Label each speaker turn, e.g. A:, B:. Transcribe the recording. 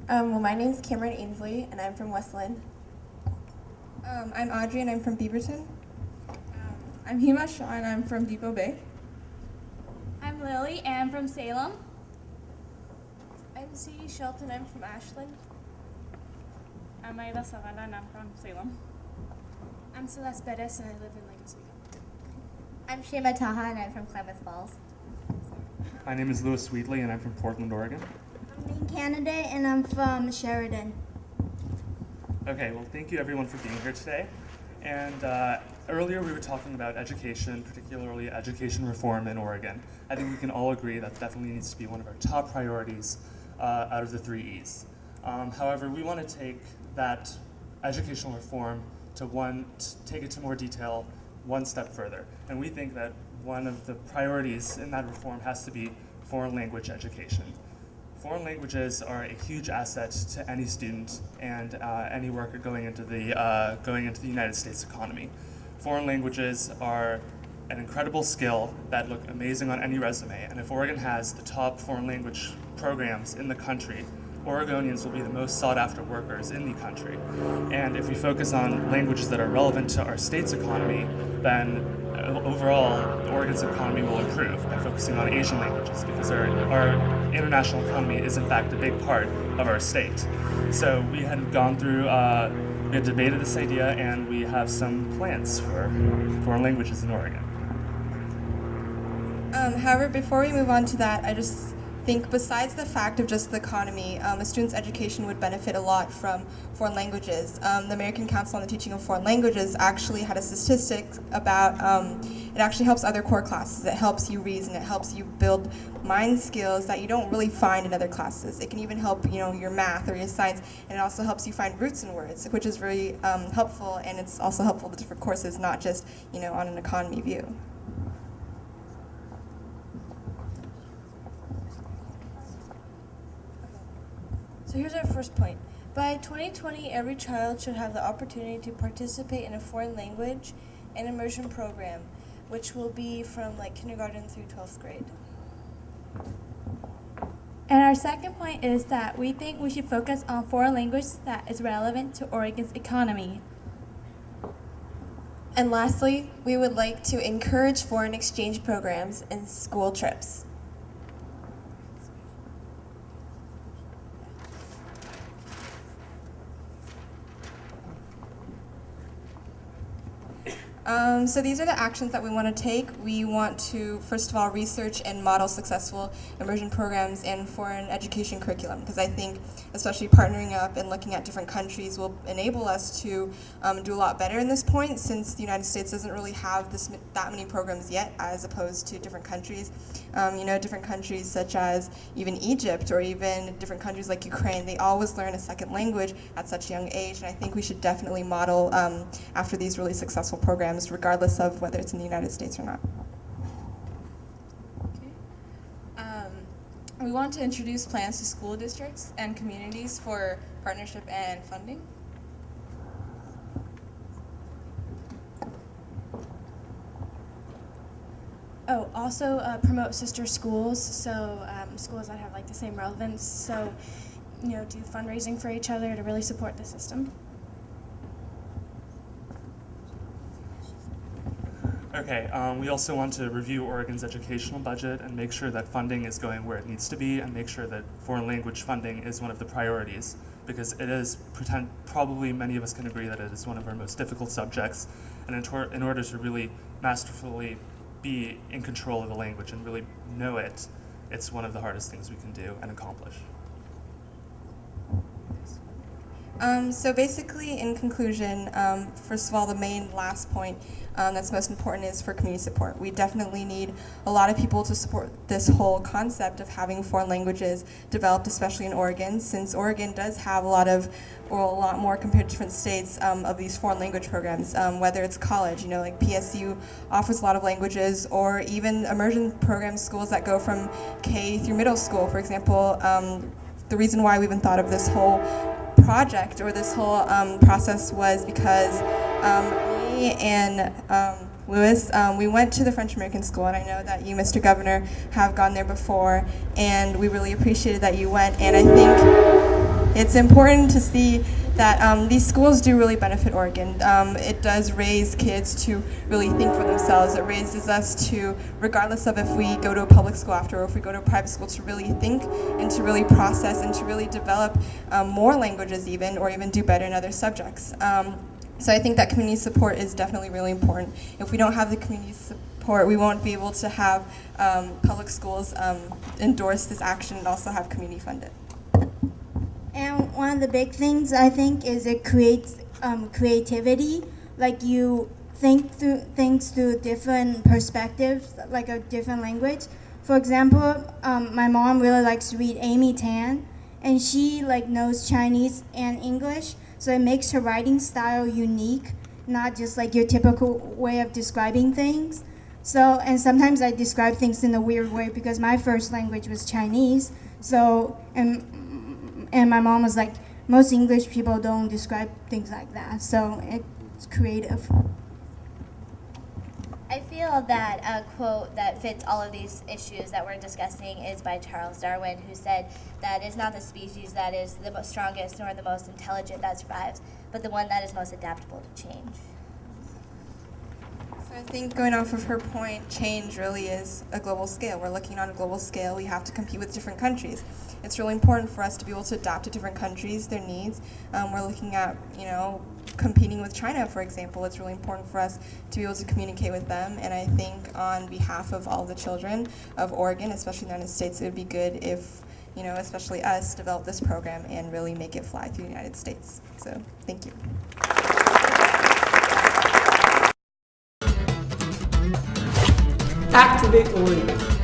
A: Well, my name's Cameron Ainsley, and I'm from Westland.
B: I'm Audrey, and I'm from Beaverton. I'm Hima Shaw, and I'm from Depot Bay.
C: I'm Lily, and I'm from Salem.
D: I'm C. Shelton, I'm from Ashland.
C: I'm Aida Zavala, and I'm from Salem.
E: I'm Celeste Bettis, and I live in Lake Oswego.
F: I'm Shema Taha, and I'm from Klamath Falls.
G: My name is Louis Wheatley, and I'm from Portland, Oregon.
F: I'm Lynn Canada, and I'm from Sheridan.
G: Okay, well, thank you everyone for being here today. And earlier we were talking about education, particularly education reform in Oregon. I think we can all agree that definitely needs to be one of our top priorities out of the 3 E's. However, we want to take that educational reform to take it to more detail one step further. And we think that one of the priorities in that reform has to be foreign language education. Foreign languages are a huge asset to any student and any worker going into the United States economy. Foreign languages are an incredible skill that look amazing on any resume, and if Oregon has the top foreign language programs in the country, Oregonians will be the most sought after workers in the country. And if we focus on languages that are relevant to our state's economy, then overall, Oregon's economy will improve by focusing on Asian languages, because our international economy is in fact a big part of our state. So we had we had debated this idea, and we have some plans for foreign languages in Oregon.
B: However, before we move on to that, I just think besides the fact of just the economy, a student's education would benefit a lot from foreign languages. The American Council on the Teaching of Foreign Languages actually had a statistic about it actually helps other core classes. It helps you reason, it helps you build mind skills that you don't really find in other classes. It can even help your math or your science, and it also helps you find roots in words, which is very helpful, and it's also helpful to different courses, not just on an economy view.
D: So here's our first point. By 2020, every child should have the opportunity to participate in a foreign language and immersion program, which will be from kindergarten through 12th grade.
C: And our second point is that we think we should focus on foreign language that is relevant to Oregon's economy.
A: And lastly, we would like to encourage foreign exchange programs and school trips.
B: So these are the actions that we want to take. We want to, first of all, research and model successful immersion programs and foreign education curriculum, because I think especially partnering up and looking at different countries will enable us to do a lot better in this point, since the United States doesn't really have that many programs yet, as opposed to different countries. Different countries such as even Egypt, or even different countries like Ukraine, they always learn a second language at such a young age, and I think we should definitely model after these really successful programs, regardless of whether it's in the United States or not.
H: We want to introduce plans to school districts and communities for partnership and funding.
E: Also promote sister schools, so schools that have the same relevance. So, do fundraising for each other to really support the system.
G: Okay, we also want to review Oregon's educational budget and make sure that funding is going where it needs to be, and make sure that foreign language funding is one of the priorities, because it is, probably many of us can agree that it is one of our most difficult subjects, and in order to really masterfully be in control of the language and really know it, it's one of the hardest things we can do and accomplish.
B: So basically, in conclusion, first of all, the main last point that's most important is for community support. We definitely need a lot of people to support this whole concept of having foreign languages developed, especially in Oregon, since Oregon does have a lot more compared to different states of these foreign language programs, whether it's college, like PSU offers a lot of languages, or even immersion programs, schools that go from K through middle school. For example, the reason why we even thought of this whole project or this whole process was because me and Louis, we went to the French American School, and I know that you, Mr. Governor, have gone there before, and we really appreciated that you went, and I think it's important to see that these schools do really benefit Oregon. It does raise kids to really think for themselves. It raises us to, regardless of if we go to a public school after or if we go to a private school, to really think and to really process and to really develop more languages even, or even do better in other subjects. So I think that community support is definitely really important. If we don't have the community support, we won't be able to have public schools endorse this action and also have community funded.
I: And one of the big things I think is it creates creativity. Like you think through things through different perspectives, like a different language. For example, my mom really likes to read Amy Tan, and she knows Chinese and English, so it makes her writing style unique, not just like your typical way of describing things. So, and sometimes I describe things in a weird way because my first language was Chinese. So, and my mom was like, most English people don't describe things like that. So it's creative.
F: I feel that a quote that fits all of these issues that we're discussing is by Charles Darwin, who said that it's not the species that is the most strongest nor the most intelligent that survives, but the one that is most adaptable to change.
B: So I think going off of her point, change really is a global scale. We're looking on a global scale. We have to compete with different countries. It's really important for us to be able to adapt to different countries, their needs. We're looking at, competing with China, for example. It's really important for us to be able to communicate with them. And I think on behalf of all the children of Oregon, especially the United States, it would be good if, especially us, develop this program and really make it fly through the United States. So, thank you.
J: Activate Oregon.